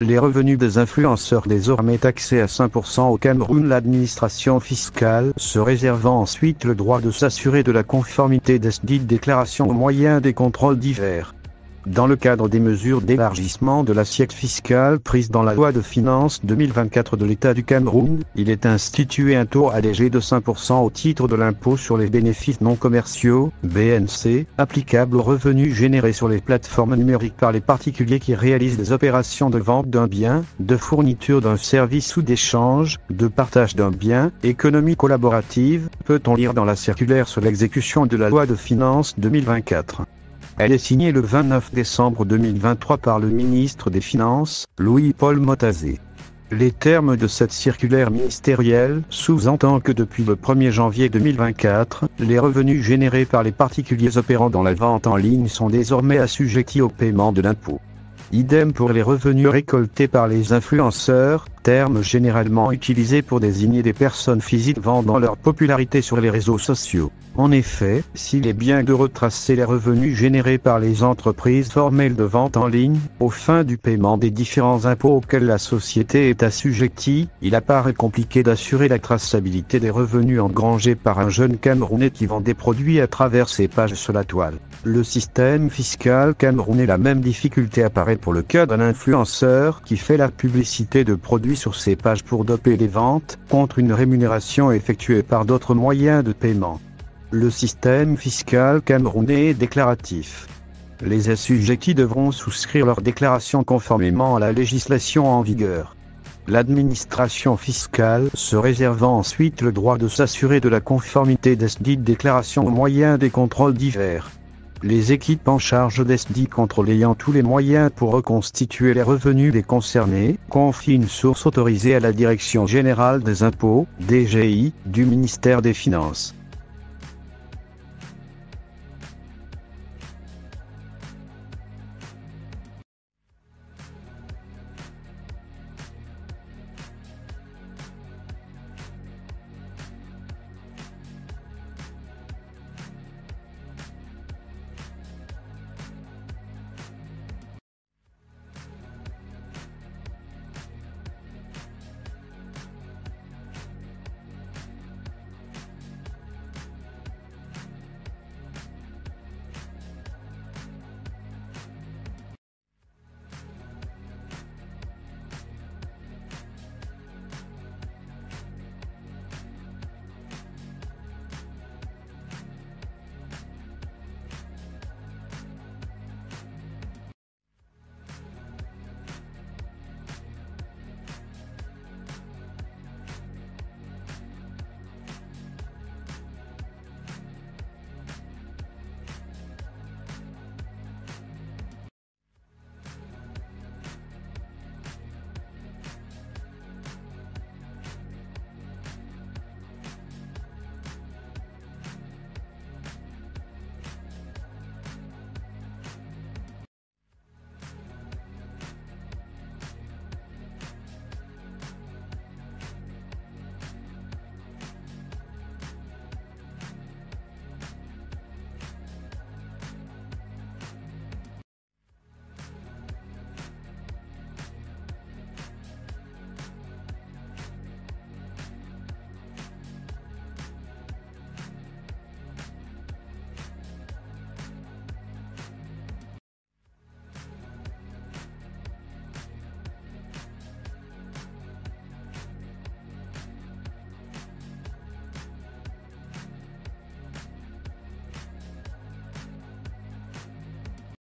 Les revenus des influenceurs désormais taxés à 5% au Cameroun, l'administration fiscale se réservant ensuite le droit de s'assurer de la conformité des dites déclarations au moyen des contrôles divers. Dans le cadre des mesures d'élargissement de l'assiette fiscale prises dans la loi de finances 2024 de l'État du Cameroun, il est institué un taux allégé de 5% au titre de l'impôt sur les bénéfices non commerciaux, BNC, applicable aux revenus générés sur les plateformes numériques par les particuliers qui réalisent des opérations de vente d'un bien, de fourniture d'un service ou d'échange, de partage d'un bien, économie collaborative, peut-on lire dans la circulaire sur l'exécution de la loi de finances 2024. Elle est signée le 29 décembre 2023 par le ministre des Finances, Louis-Paul Motazé. Les termes de cette circulaire ministérielle sous-entendent que depuis le 1er janvier 2024, les revenus générés par les particuliers opérant dans la vente en ligne sont désormais assujettis au paiement de l'impôt. Idem pour les revenus récoltés par les influenceurs, terme généralement utilisé pour désigner des personnes physiques vendant leur popularité sur les réseaux sociaux. En effet, s'il est bien de retracer les revenus générés par les entreprises formelles de vente en ligne, aux fins du paiement des différents impôts auxquels la société est assujettie, il apparaît compliqué d'assurer la traçabilité des revenus engrangés par un jeune Camerounais qui vend des produits à travers ses pages sur la toile. Le système fiscal camerounais, la même difficulté apparaît pour le cas d'un influenceur qui fait la publicité de produits sur ses pages pour doper les ventes, contre une rémunération effectuée par d'autres moyens de paiement. Le système fiscal camerounais est déclaratif. Les assujettis devront souscrire leur déclaration conformément à la législation en vigueur. L'administration fiscale se réservant ensuite le droit de s'assurer de la conformité des dites déclarations au moyen des contrôles divers. Les équipes en charge des contrôles ayant tous les moyens pour reconstituer les revenus des concernés, confient une source autorisée à la Direction générale des impôts, DGI, du ministère des Finances.